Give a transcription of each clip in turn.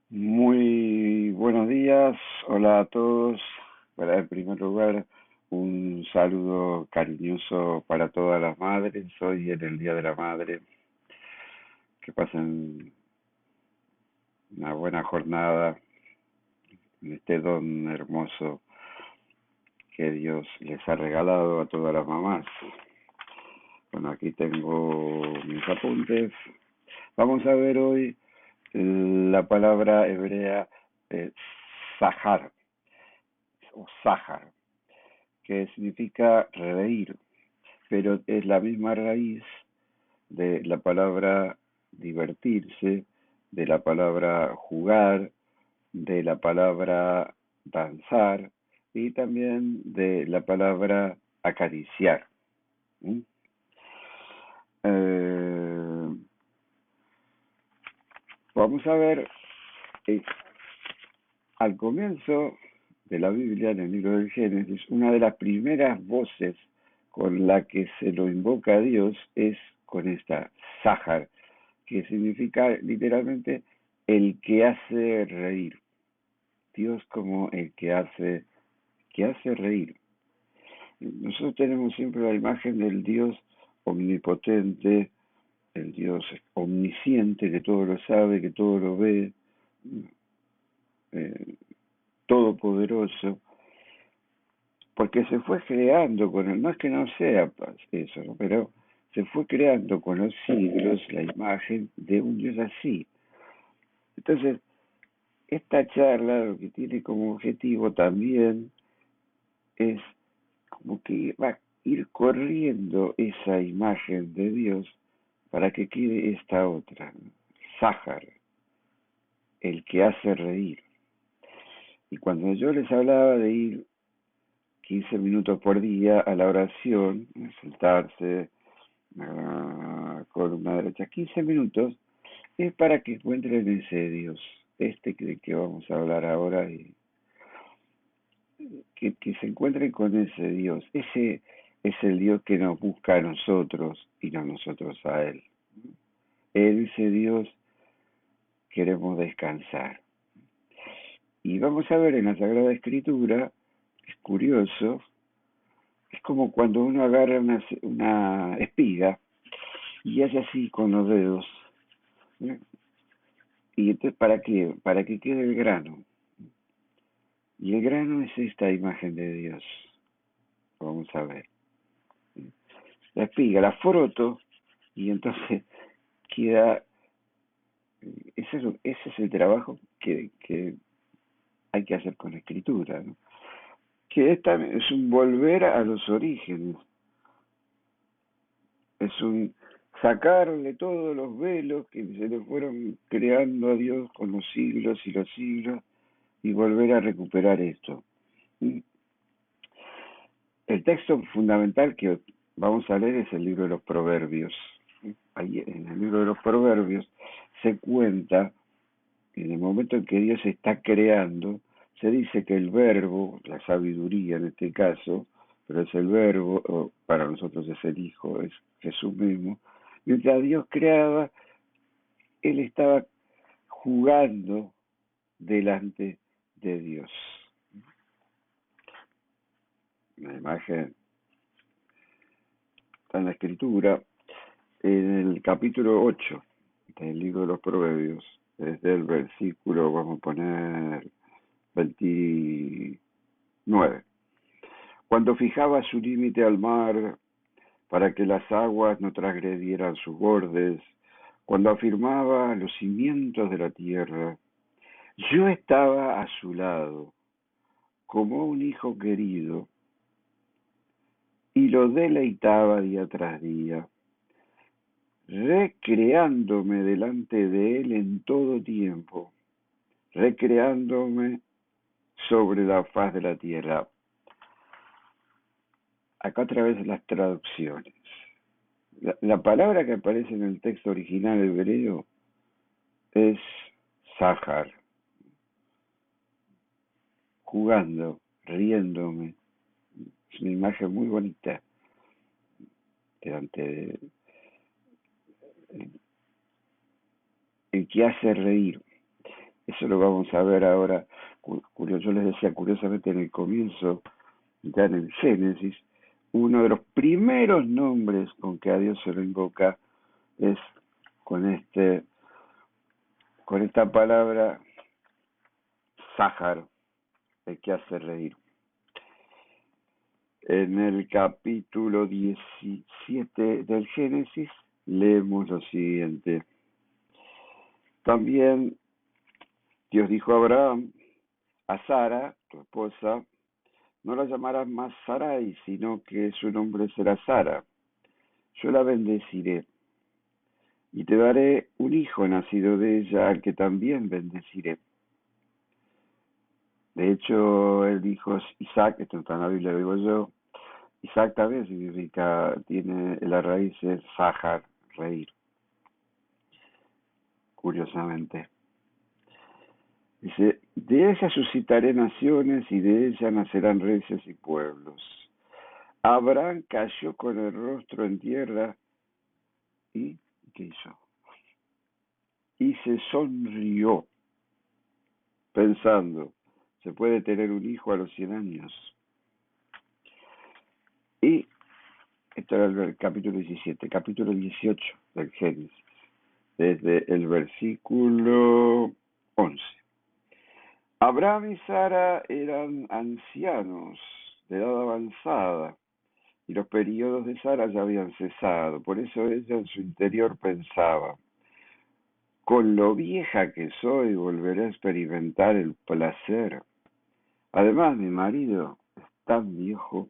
Muy buenos días, hola a todos. En primer lugar, un saludo cariñoso para todas las madres. Hoy en el Día de la Madre. Que pasen una buena jornada en este don hermoso que Dios les ha regalado a todas las mamás. Bueno, aquí tengo mis apuntes. Vamos a ver hoy la palabra hebrea Sahar o Sahar, que significa reír, pero es la misma raíz de la palabra divertirse, de la palabra jugar, de la palabra danzar y también de la palabra acariciar. ¿Mm? Eh, Vamos a ver, eh, al comienzo de la Biblia, en el libro del Génesis, una de las primeras voces con la que se lo invoca a Dios es con esta Sahar, que significa literalmente el que hace reír. Dios como el que hace reír. Nosotros tenemos siempre la imagen del Dios omnipotente, el Dios omnisciente, que todo lo sabe, que todo lo ve, eh, todopoderoso, porque se fue creando con el, no es que no sea eso, ¿no? Pero se fue creando con los siglos la imagen de un Dios así. Entonces, esta charla lo que tiene como objetivo también es como que va a ir corriendo esa imagen de Dios para que quede esta otra, ¿no? Sáhar, el que hace reír. Y cuando yo les hablaba de ir 15 minutos por día a la oración, sentarse, columna derecha, 15 minutos, es para que encuentren ese Dios, este que vamos a hablar ahora, y que se encuentren con ese Dios. Ese es el Dios que nos busca a nosotros y no nosotros a Él. Ese Dios queremos descansar. Y vamos a ver en la Sagrada Escritura, es curioso, es como cuando uno agarra una espiga y hace así con los dedos. ¿Eh? ¿Y entonces para qué? Para que quede el grano. Y el grano es esta imagen de Dios. Vamos a ver. La espiga la froto y entonces queda. Ese es el trabajo que hay que hacer con la escritura, ¿no? Que es un volver a los orígenes, es un sacarle todos los velos que se le fueron creando a Dios con los siglos y los siglos y volver a recuperar esto. El texto fundamental que vamos a leer es el libro de los Proverbios. Ahí en el libro de los Proverbios se cuenta que en el momento en que Dios está creando, se dice que el verbo, la sabiduría en este caso, pero es el verbo, o para nosotros es el Hijo, es Jesús mismo, mientras Dios creaba, Él estaba jugando delante de Dios. La imagen está en la Escritura, en el capítulo 8 del libro de los Proverbios, desde el versículo, vamos a poner 29. Cuando fijaba su límite al mar para que las aguas no transgredieran sus bordes, cuando afirmaba los cimientos de la tierra, yo estaba a su lado como un hijo querido y lo deleitaba día tras día, recreándome delante de él en todo tiempo, recreándome sobre la faz de la tierra. Acá otra vez las traducciones. La palabra que aparece en el texto original hebreo es Sahar, jugando, riéndome. Es una imagen muy bonita delante de el que hace reír. Eso lo vamos a ver ahora. Yo les decía, curiosamente en el comienzo, ya en el Génesis, uno de los primeros nombres con que a Dios se lo invoca es con con esta palabra Sájar, el que hace reír. En el capítulo 17 del Génesis leemos lo siguiente. También Dios dijo a Abraham: a Sara, tu esposa, no la llamarás más Sarai, sino que su nombre será Sara. Yo la bendeciré y te daré un hijo nacido de ella, al que también bendeciré. De hecho, el hijo Isaac, esto está en la Biblia, lo digo yo. Isaac también significa, tiene la raíz es Sahar, reír, curiosamente. Dice, de ella suscitaré naciones y de ella nacerán reyes y pueblos. Abraham cayó con el rostro en tierra y, ¿qué hizo? Y se sonrió, pensando, se puede tener un hijo a los 100 años. Y esto era el capítulo 17, capítulo 18 del Génesis, desde el versículo 11. Abraham y Sara eran ancianos de edad avanzada y los periodos de Sara ya habían cesado. Por eso ella en su interior pensaba, con lo vieja que soy volveré a experimentar el placer. Además, mi marido es tan viejo.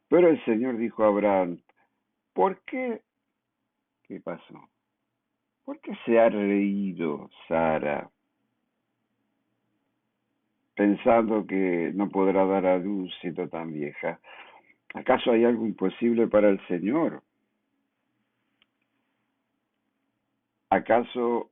Pero el Señor dijo a Abraham, ¿por qué? ¿Qué pasó? ¿Por qué se ha reído Sara, pensando que no podrá dar a luz siendo tan vieja? ¿Acaso hay algo imposible para el Señor? ¿Acaso,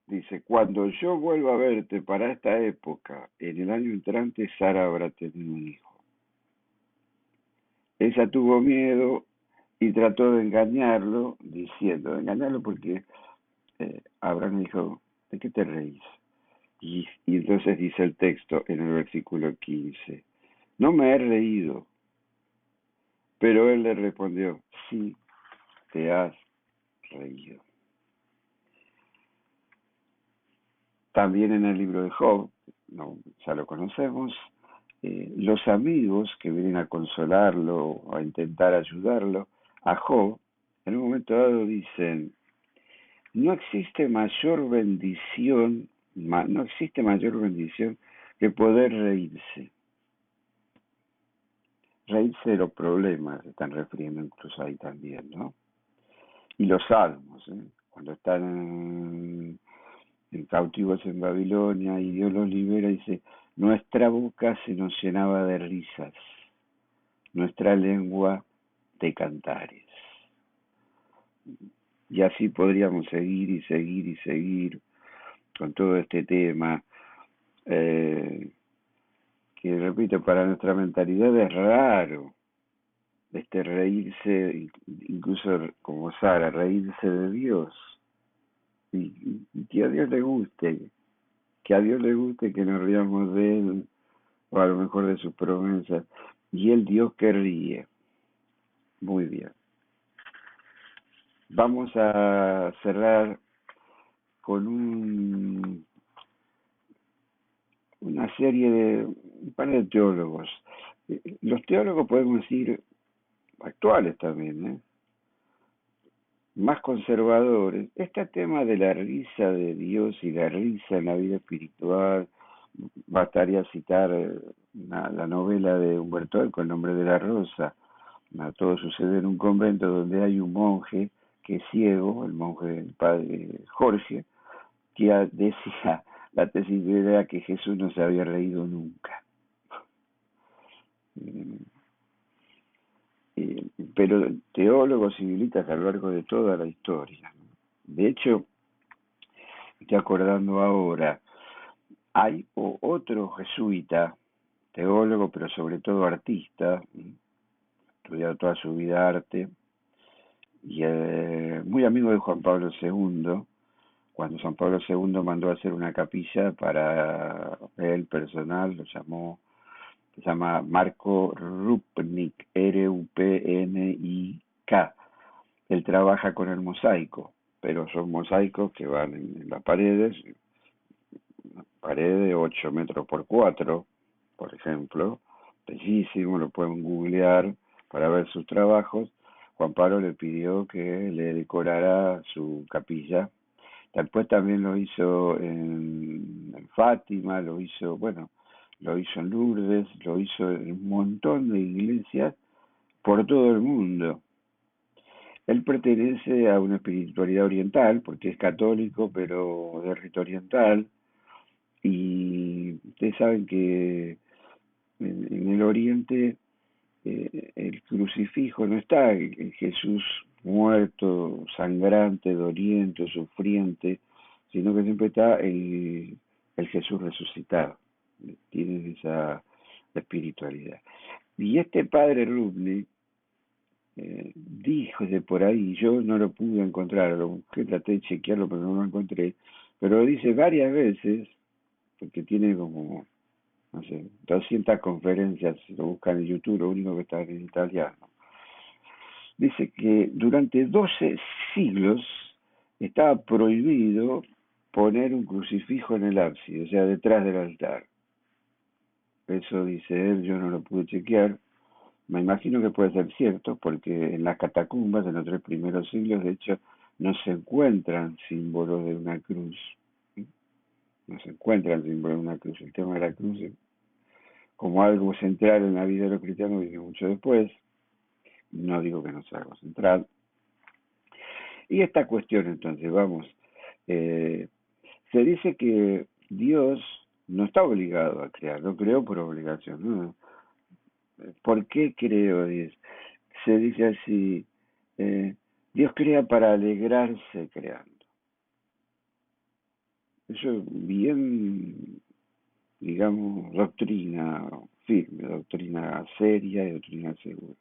dice, cuando yo vuelva a verte para esta época, en el año entrante, Sara habrá tenido un hijo? Ella tuvo miedo y trató de engañarlo, engañarlo porque Abraham dijo, ¿de qué te reís? Y entonces dice el texto en el versículo 15, no me he reído, pero él le respondió, sí, te has reído. También en el libro de Job, no, ya lo conocemos, los amigos que vienen a consolarlo o a intentar ayudarlo, a Job, en un momento dado dicen, no existe mayor bendición, no existe mayor bendición que poder reírse. Reírse de los problemas, se están refiriendo incluso ahí también, ¿no? Y los salmos, ¿eh? Cuando están cautivos en Babilonia y Dios los libera, dice, nuestra boca se nos llenaba de risas, nuestra lengua de cantares. Y así podríamos seguir y seguir y seguir con todo este tema, que repito, para nuestra mentalidad es raro, reírse, incluso como Sara, reírse de Dios, y que a Dios le guste, que a Dios le guste que nos riamos de Él, o a lo mejor de sus promesas, y el Dios que ríe. Muy bien. Vamos a cerrar con una serie de un par de teólogos. Los teólogos podemos decir actuales también, más conservadores. Este tema de la risa de Dios y la risa en la vida espiritual, bastaría citar la novela de Humberto Eco, El nombre de la rosa. Todo sucede en un convento donde hay un monje que es ciego, el monje, el padre Jorge, que decía, la tesis era que Jesús no se había reído nunca. Pero teólogos y civilistas a lo largo de toda la historia. De hecho, estoy acordando ahora, hay otro jesuita, teólogo, pero sobre todo artista, estudiado toda su vida arte, y muy amigo de Juan Pablo II, cuando San Pablo II mandó a hacer una capilla para él personal, se llama Marco Rupnik, Rupnik. Él trabaja con el mosaico, pero son mosaicos que van en las paredes, pared de 8 metros por 4, por ejemplo, bellísimo, lo pueden googlear para ver sus trabajos. Juan Pablo le pidió que le decorara su capilla. Después también lo hizo en Fátima, lo hizo en Lourdes, lo hizo en un montón de iglesias por todo el mundo. Él pertenece a una espiritualidad oriental, porque es católico, pero de rito oriental, y ustedes saben que en el Oriente el crucifijo no está, el Jesús muerto, sangrante, doliente, sufriente, sino que siempre está el Jesús resucitado. Tienen esa espiritualidad. Y este padre Rubni dijo de por ahí, yo no lo pude encontrar, lo busqué, traté de chequearlo, pero no lo encontré, pero dice varias veces, porque tiene como no sé, 200 conferencias, si lo buscan en YouTube, lo único que está en italiano. Dice que durante 12 siglos estaba prohibido poner un crucifijo en el ábside, o sea, detrás del altar. Eso dice él, yo no lo pude chequear. Me imagino que puede ser cierto, porque en las catacumbas, en los 3 primeros siglos, de hecho, no se encuentran símbolos de una cruz. No se encuentran símbolos de una cruz. El tema de la cruz como algo central en la vida de los cristianos viene mucho después, no digo que no sea algo central. Y esta cuestión entonces, vamos, eh, se dice que Dios no está obligado a crear, no creó por obligación, ¿no? ¿Por qué creó Dios? Se dice así, eh, Dios crea para alegrarse creando. Eso es bien, digamos, doctrina firme, doctrina seria y doctrina segura.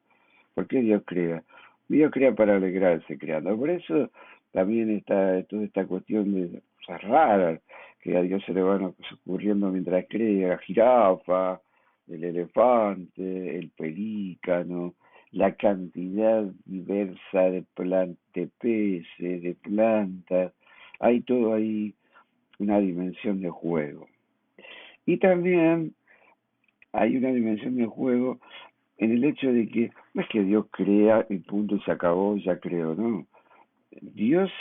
¿Por qué Dios crea? Dios crea para alegrarse creando. Por eso también está toda esta cuestión de cosas raras que a Dios se le van ocurriendo mientras crea, la jirafa, el elefante, el pelícano, la cantidad diversa de peces, de plantas. Hay todo ahí una dimensión de juego. Y también hay una dimensión de juego en el hecho de que no es que Dios crea y punto y se acabó, ya creó, no. Dios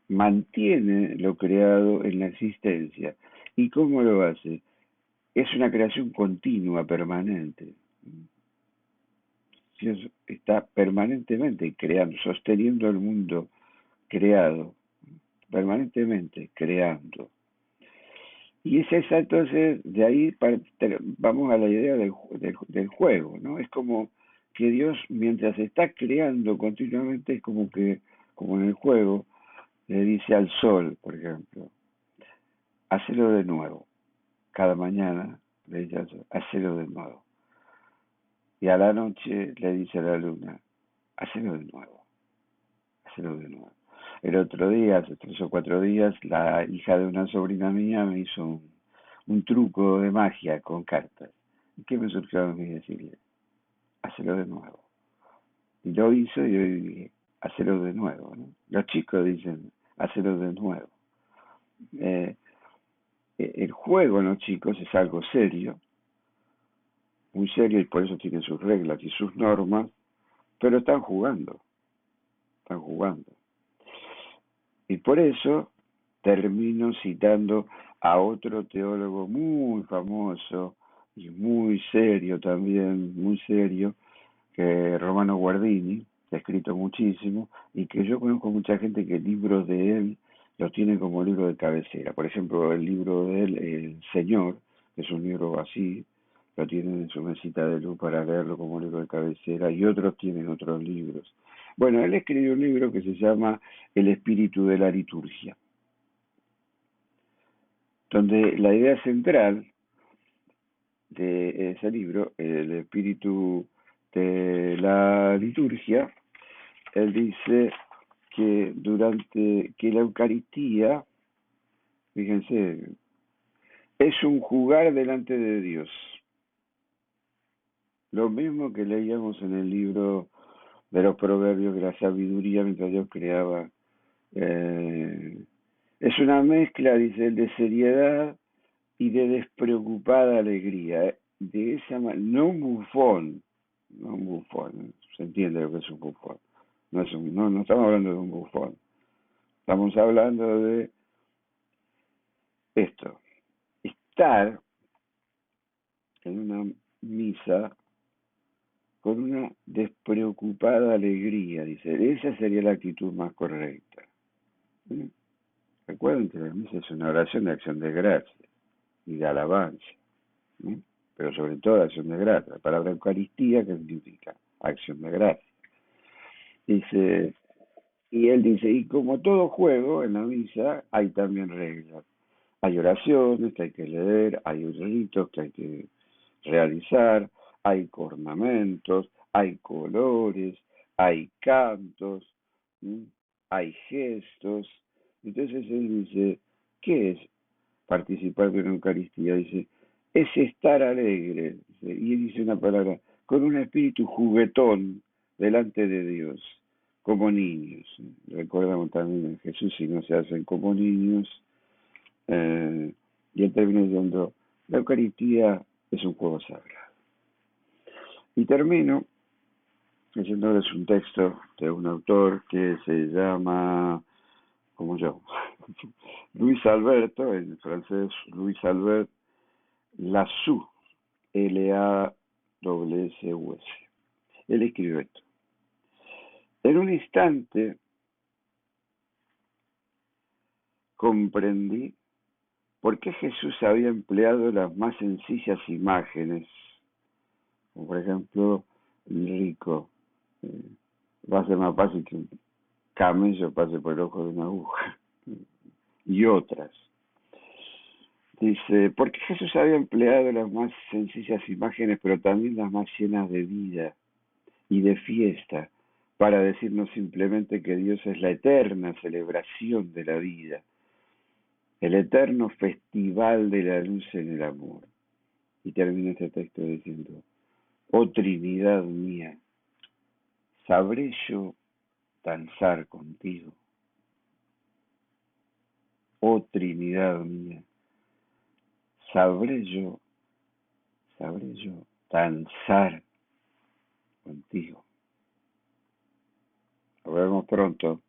mantiene lo creado en la existencia. ¿Y cómo lo hace? Es una creación continua, permanente. Dios está permanentemente creando, sosteniendo el mundo creado, permanentemente creando. Y es esa, entonces, de ahí vamos a la idea del juego, ¿no? Es como que Dios, mientras está creando continuamente, es como que, como en el juego, le dice al sol, por ejemplo, hacelo de nuevo. Cada mañana le dice al sol, hacelo de nuevo. Y a la noche le dice a la luna, hacelo de nuevo, hacelo de nuevo. El otro día, hace 3 o 4 días, la hija de una sobrina mía me hizo un truco de magia con cartas. ¿Y qué me surgió a mí decirle? Hacelo de nuevo. Y lo hizo y yo dije, hacelo de nuevo, ¿no? Los chicos dicen, hacelo de nuevo. Eh, el juego en los chicos es algo serio, muy serio, y por eso tiene sus reglas y sus normas, pero están jugando, están jugando. Y por eso termino citando a otro teólogo muy famoso y muy serio también, muy serio, que Romano Guardini, que ha escrito muchísimo, y que yo conozco mucha gente que libros de él los tiene como libro de cabecera. Por ejemplo, el libro de él, El Señor, que es un libro así, lo tienen en su mesita de luz para leerlo como libro de cabecera, y otros tienen otros libros. Bueno, él escribió un libro que se llama El espíritu de la liturgia, donde la idea central de ese libro, el espíritu de la liturgia, él dice que la Eucaristía, fíjense, es un jugar delante de Dios. Lo mismo que leíamos en el libro de los proverbios de la sabiduría mientras Dios creaba. Es una mezcla, dice él, de seriedad y de despreocupada alegría. De esa manera, no un bufón, no un bufón, se entiende lo que es un bufón. No estamos hablando de un bufón, estamos hablando de esto, estar en una misa con una despreocupada alegría, dice, esa sería la actitud más correcta. ¿Sí? Recuerden que la misa es una oración de acción de gracia y de alabanza, ¿sí? Pero sobre todo acción de gracia. La palabra Eucaristía, ¿qué significa? Acción de gracia. Dice, y él dice, y como todo juego en la misa hay también reglas. Hay oraciones que hay que leer, hay ritos que hay que realizar, hay ornamentos, hay colores, hay cantos, ¿sí? Hay gestos. Entonces él dice, ¿qué es participar de una Eucaristía? Dice, es estar alegre. Dice, y dice una palabra, con un espíritu juguetón delante de Dios, como niños. Recordamos también a Jesús, si no se hacen como niños. Y él termina diciendo, la Eucaristía es un juego sagrado. Y termino leyéndoles un texto de un autor que se llama, como yo, Luis Alberto, en francés Luis Albert Lassus, Lassus. Él escribió esto. En un instante comprendí por qué Jesús había empleado las más sencillas imágenes, como por ejemplo el rico. Va a ser más fácil que un camello pase por el ojo de una aguja. Y otras. Dice, ¿por qué Jesús había empleado las más sencillas imágenes, pero también las más llenas de vida y de fiesta, para decirnos simplemente que Dios es la eterna celebración de la vida, el eterno festival de la luz en el amor? Y termina este texto diciendo, oh Trinidad mía, ¿sabré yo danzar contigo? Oh Trinidad mía, ¿sabré yo, sabré yo danzar contigo? Nos vemos pronto.